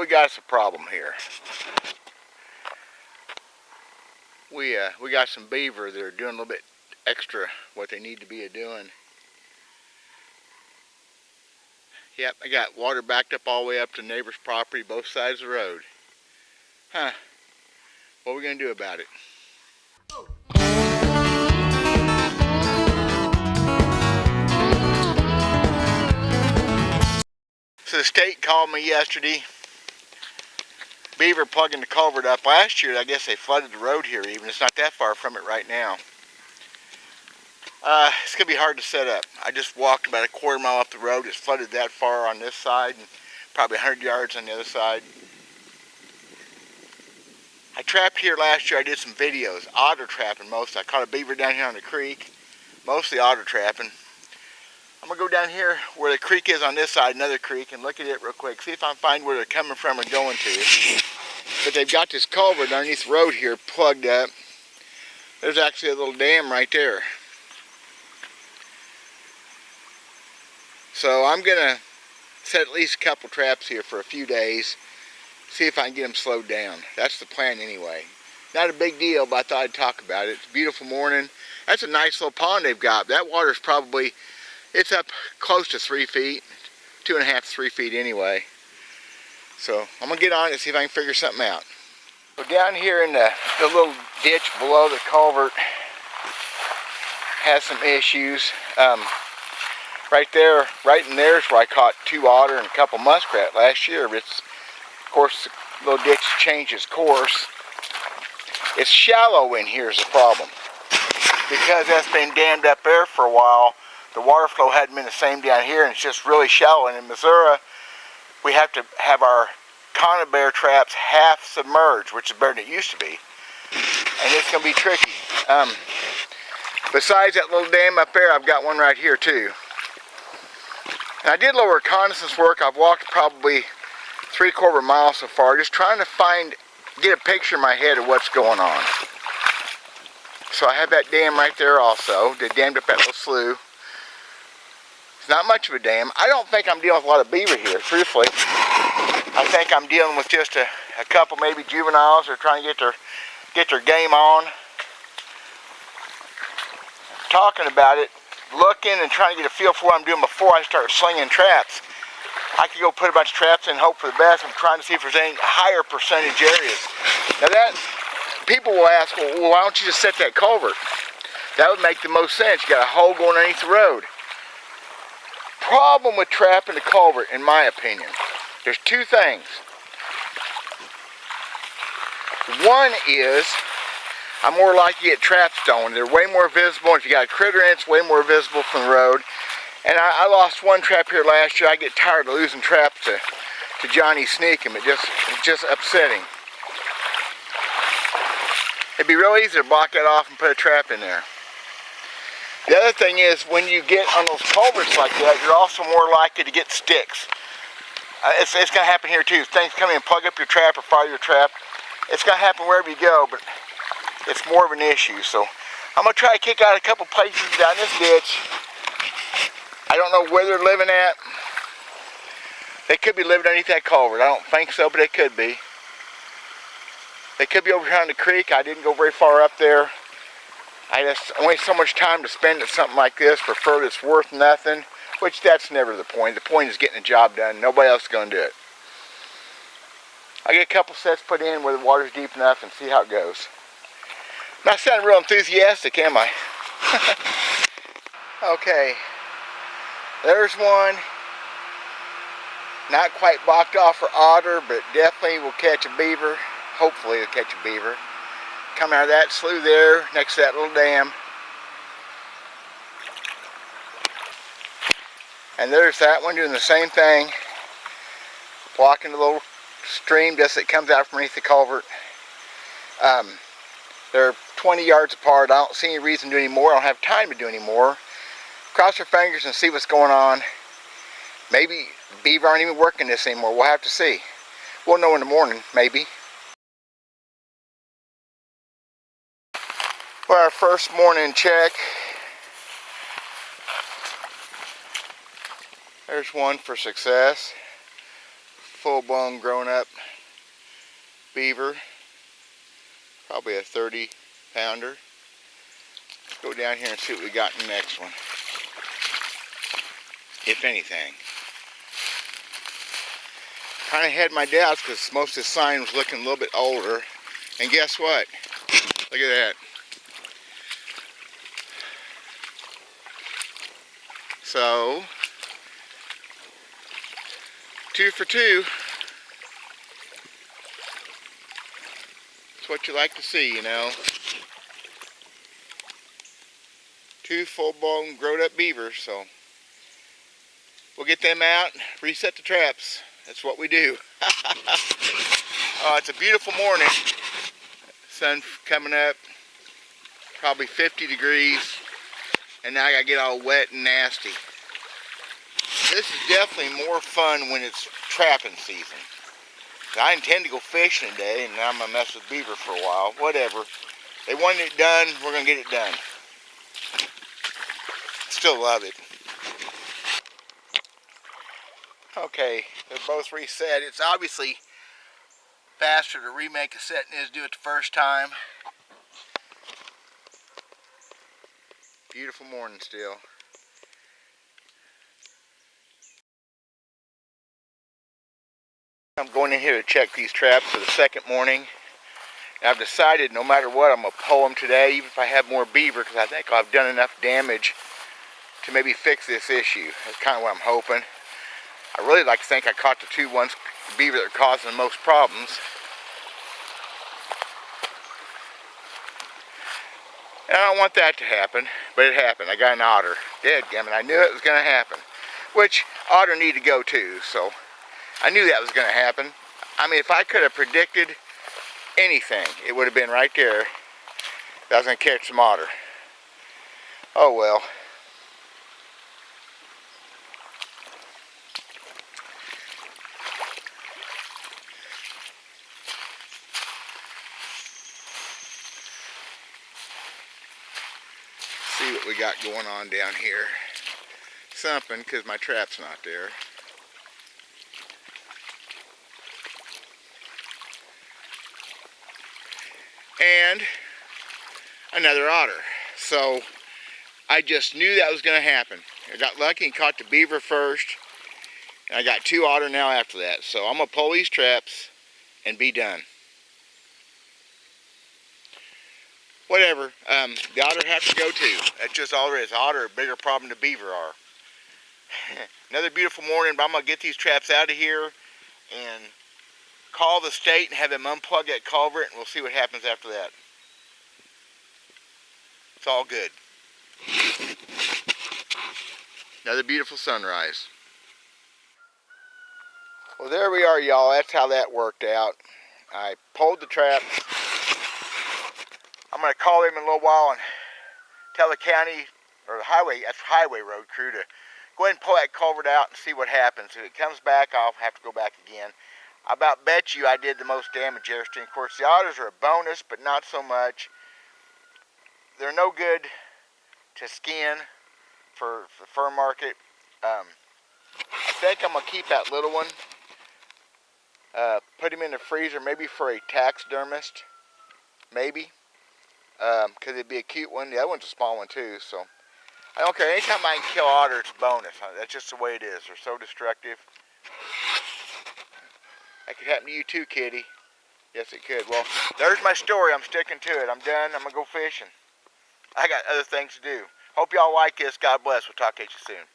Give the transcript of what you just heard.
we got us a problem here. We got some beaver that are doing a little bit extra what they need to be doing. Yep, I got water backed up all the way up to the neighbor's property, both sides of the road. Huh. What are we going to do about it? So the state called me yesterday. Beaver plugging the culvert up. Last year, I guess they flooded the road here even. It's not that far from it right now. It's going to be hard to set up. I just walked about a quarter-mile up the road. It's flooded that far on this side and probably 100 yards on the other side. I trapped here last year. I did some videos. Otter trapping most. I caught a beaver down here on the creek. Mostly otter trapping. I'm going to go down here where the creek is on this side, another creek, and look at it real quick. See if I can find where they're coming from or going to. But they've got this culvert underneath the road here plugged up. There's actually a little dam right there. So I'm going to set at least a couple traps here for a few days. See if I can get them slowed down. That's the plan anyway. Not a big deal, but I thought I'd talk about it. It's a beautiful morning. That's a nice little pond they've got. That water's probably, it's up close to 3 feet. 2.5 to 3 feet anyway. So I'm going to get on it and see if I can figure something out. So down here in the little ditch below the culvert has some issues. Right there, right in there is where I caught 2 otter and a couple muskrat last year. But it's, of course, the little ditch changes course. It's shallow in here is the problem. Because that's been dammed up there for a while, the water flow hadn't been the same down here, and it's just really shallow. And in Missouri, we have to have our conibear traps half submerged, which is better than it used to be. And it's going to be tricky. Besides that little dam up there, I've got one right here too. And I did a little reconnaissance work. I've walked probably 3/4 mile so far, just trying to get a picture in my head of what's going on. So I have that dam right there also. They dammed up that little slough. It's not much of a dam. I don't think I'm dealing with a lot of beaver here, truthfully. I think I'm dealing with just a couple maybe juveniles that are trying to get their game on. Talking about it, looking and trying to get a feel for what I'm doing before I start slinging traps. I could go put a bunch of traps in and hope for the best. I'm trying to see if there's any higher percentage areas. Now that, people will ask, well, why don't you just set that culvert? That would make the most sense. You got a hole going underneath the road. Problem with trapping the culvert, in my opinion, there's 2 things. One is, I'm more likely to get traps stoned. They're way more visible. If you got a critter in, it's way more visible from the road. And I lost 1 trap here last year. I get tired of losing traps to Johnny Sneakum. It's just upsetting. It'd be real easy to block that off and put a trap in there. The other thing is, when you get on those culverts like that, you're also more likely to get sticks. It's going to happen here too. Things come in and plug up your trap or fire your trap. It's going to happen wherever you go, but it's more of an issue. So I'm going to try to kick out a couple places down this ditch. I don't know where they're living at. They could be living underneath that culvert. I don't think so, but they could be. They could be over here on the creek. I didn't go very far up there. I just only so much time to spend at something like this for fur that's worth nothing, which that's never the point. The point is getting the job done. Nobody else is going to do it. I'll get a couple sets put in where the water's deep enough and see how it goes. Not sounding real enthusiastic, am I? Okay. There's one. Not quite blocked off for otter, but definitely will catch a beaver. Hopefully it'll catch a beaver. Coming out of that slough there, next to that little dam. And there's that one doing the same thing. Blocking the little stream just that comes out from underneath the culvert. They're 20 yards apart. I don't see any reason to do any more. I don't have time to do any more. Cross your fingers and see what's going on. Maybe beaver aren't even working this anymore. We'll have to see. We'll know in the morning, maybe. For our first morning check, there's one for success. full-blown grown-up beaver, probably a 30-pounder. Let's go down here and see what we got in the next one, if anything. Kind of had my doubts because most of the sign was looking a little bit older, and guess what? Look at that. So, 2 for 2. That's what you like to see, you know. 2 full-blown grown-up beavers, so we'll get them out, reset the traps. That's what we do. It's a beautiful morning. Sun coming up, probably 50 degrees, and now I gotta get all wet and nasty. This is definitely more fun when it's trapping season. I intend to go fishing today, and now I'm gonna mess with beaver for a while. Whatever. They wanted it done, we're gonna get it done. Still love it. Okay, they're both reset. It's obviously faster to remake a set than it is to do it the first time. Beautiful morning still. I'm going in here to check these traps for the second morning. And I've decided no matter what, I'm going to pull them today, even if I have more beaver, because I think I've done enough damage to maybe fix this issue. That's kind of what I'm hoping. I really like to think I caught the two beaver that are causing the most problems. And I don't want that to happen, but it happened. I got an otter. Dadgummit, I knew it was going to happen. Which, otter need to go too, so I knew that was going to happen. I mean, if I could have predicted anything, it would have been right there that I was going to catch some otter. Oh well. See what we got going on down here. Something, because my trap's not there. And another otter. So I just knew that was going to happen. I got lucky and caught the beaver first, and I got 2 otter now after that. So I'm going to pull these traps and be done. Whatever. The otter have to go too. That's just all there is. Otter are a bigger problem than beaver are. Another beautiful morning, but I'm going to get these traps out of here and call the state and have them unplug that culvert, and we'll see what happens after that. It's all good. Another beautiful sunrise. Well, there we are, y'all. That's how that worked out. I pulled the traps. I'm going to call them in a little while and tell the county, or the highway road crew, to go ahead and pull that culvert out and see what happens. If it comes back, I'll have to go back again. I about bet you I did the most damage yesterday. Of course, the otters are a bonus, but not so much. They're no good to skin for the fur market. I think I'm going to keep that little one. Put him in the freezer, maybe for a taxidermist. Maybe. Because it'd be a cute one. The other one's a small one too, so I don't care. Anytime I can kill otter, it's a bonus. That's just the way it is. They're so destructive. That could happen to you too, kitty. Yes, it could. Well, there's my story. I'm sticking to it. I'm done. I'm going to go fishing. I got other things to do. Hope y'all like this. God bless. We'll talk to you soon.